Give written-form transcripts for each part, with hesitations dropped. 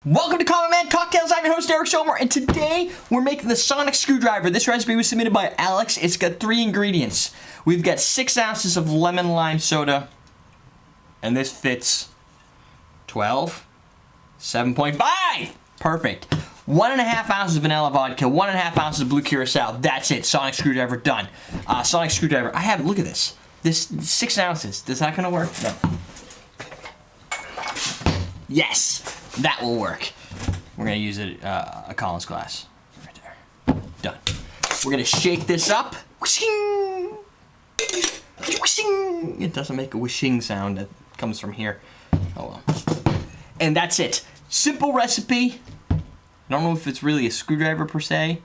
Welcome to Common Man Cocktails. I'm your host, Eric Schomer, and today we're making the sonic screwdriver. This recipe was submitted by Alex. It's got 3 ingredients. We've got 6 ounces of lemon lime soda, and this fits 12, 7.5. Perfect. 1.5 ounces of vanilla vodka, 1.5 ounces of blue curacao. That's it. Sonic screwdriver done. Sonic screwdriver. I have. Look at this. This 6 ounces. Is that gonna work? No. Yes. That will work. We're gonna use a Collins glass. Right there. Done. We're gonna shake this up. Whooshing! Whooshing! It doesn't make a whooshing sound that comes from here. Oh well. And that's it. Simple recipe. I don't know if it's really a screwdriver per se.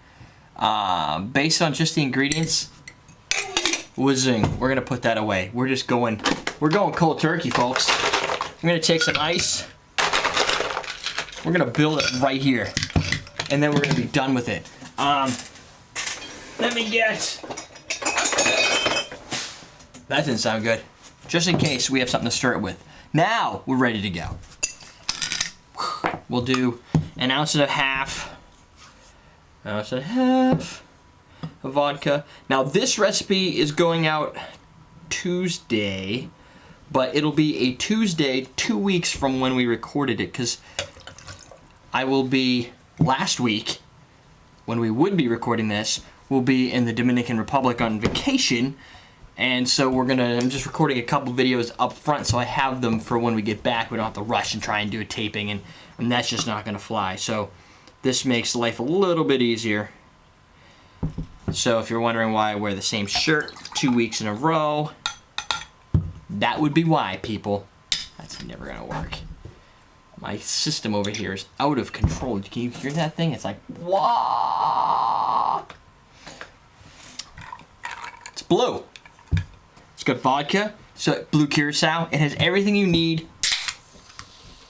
Based on just the ingredients. Whizzing. We're gonna put that away. We're going cold turkey, folks. I'm gonna take some ice. We're gonna build it right here, and then we're gonna be done with it. Let me get. That didn't sound good. Just in case we have something to stir it with. Now we're ready to go. We'll do an ounce and a half of vodka. Now this recipe is going out Tuesday, but it'll be a Tuesday 2 weeks from when we recorded it, because I will be, last week, when we would be recording this, we'll be in the Dominican Republic on vacation, and so I'm just recording a couple videos up front so I have them for when we get back. We don't have to rush and try and do a taping, and that's just not going to fly. So this makes life a little bit easier. So if you're wondering why I wear the same shirt 2 weeks in a row, that would be why, people. That's never going to work. My system over here is out of control. Can you hear that thing? It's like, wah! It's blue. It's got vodka, so blue curacao. It has everything you need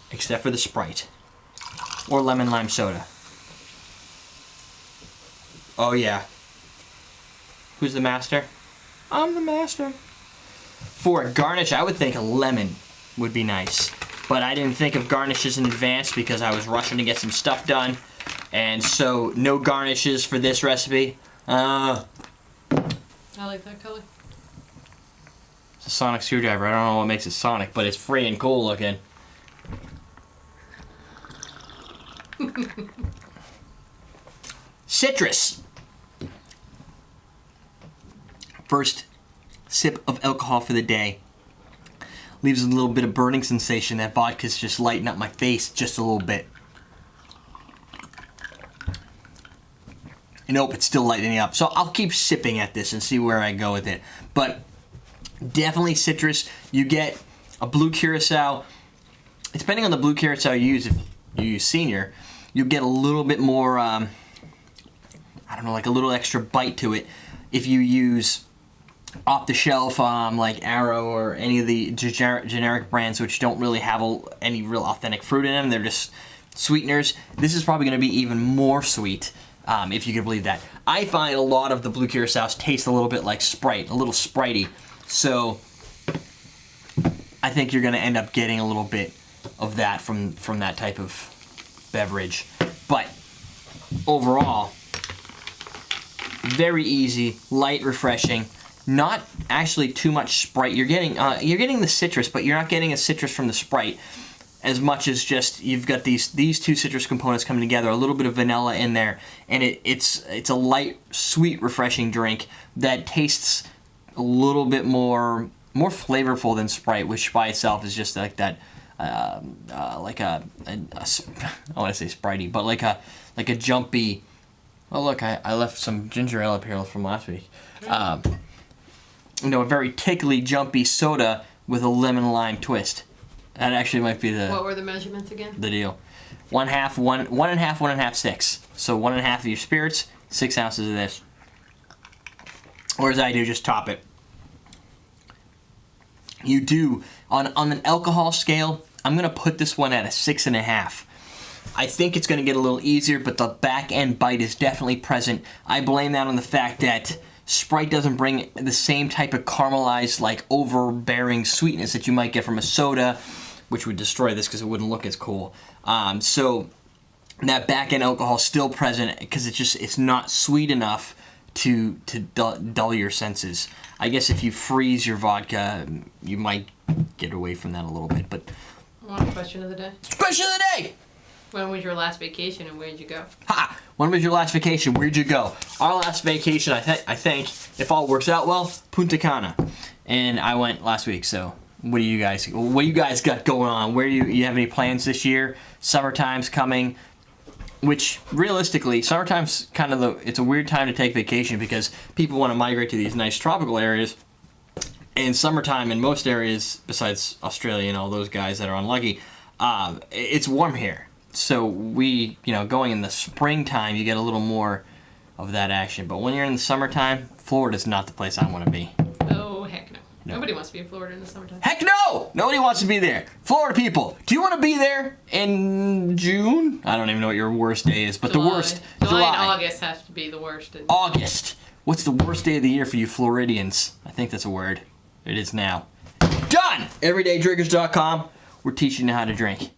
except for the Sprite or lemon lime soda. Oh yeah. Who's the master? I'm the master. For a garnish, I would think a lemon would be nice. But I didn't think of garnishes in advance because I was rushing to get some stuff done. And so, no garnishes for this recipe. I like that color. It's a sonic screwdriver. I don't know what makes it sonic, but it's free and cool looking. Citrus. First sip of alcohol for the day. Leaves a little bit of burning sensation. That vodka's just lighting up my face just a little bit. And nope, it's still lightening up. So I'll keep sipping at this and see where I go with it. But definitely citrus. You get a blue curacao. Depending on the blue curacao you use, if you use senior, you get a little bit more, I don't know, like a little extra bite to it. If you use off the shelf, like Arrow or any of the generic brands which don't really have any real authentic fruit in them, they're just sweeteners. This is probably going to be even more sweet, if you can believe that. I find a lot of the blue curaçaos taste a little bit like Sprite, a little Spritey. So I think you're going to end up getting a little bit of that from that type of beverage. But overall, very easy, light, refreshing. Not actually too much Sprite. You're getting the citrus, but you're not getting a citrus from the Sprite as much as just you've got these 2 citrus components coming together, a little bit of vanilla in there, and it's a light, sweet, refreshing drink that tastes a little bit more flavorful than Sprite, which by itself is just like that, like I want to say Spritey, but like a jumpy. Oh look, I left some ginger ale up here from last week. A very tickly, jumpy soda with a lemon lime twist. That actually might be the. What were the measurements again? The deal. 1.5, 6. So 1.5 of your spirits, 6 ounces of this. Or as I do, just top it. You do on an alcohol scale. I'm gonna put this one at a 6.5. I think it's gonna get a little easier, but the back end bite is definitely present. I blame that on the fact that Sprite doesn't bring the same type of caramelized, like overbearing sweetness that you might get from a soda, which would destroy this because it wouldn't look as cool. So that back end alcohol is still present because it's not sweet enough to dull your senses. I guess if you freeze your vodka, you might get away from that a little bit. But One question of the day. question of the day. When was your last vacation and where did you go? Ha! When was your last vacation? Where'd you go? Our last vacation, I think, if all works out well, Punta Cana, and I went last week. So, what do you guys got going on? Where you have any plans this year? Summertime's coming, which realistically, summertime's kind of it's a weird time to take vacation because people want to migrate to these nice tropical areas. And summertime in most areas, besides Australia and all those guys that are unlucky, it's warm here. So going in the springtime, you get a little more of that action. But when you're in the summertime, Florida's not the place I want to be. Oh, heck no. Nobody wants to be in Florida in the summertime. Heck no! Nobody wants to be there. Florida people, do you want to be there in June? I don't even know what your worst day is, but July. the worst. July and August have to be the worst. August. What's the worst day of the year for you Floridians? I think that's a word. It is now. Done! EverydayDrinkers.com. We're teaching you how to drink.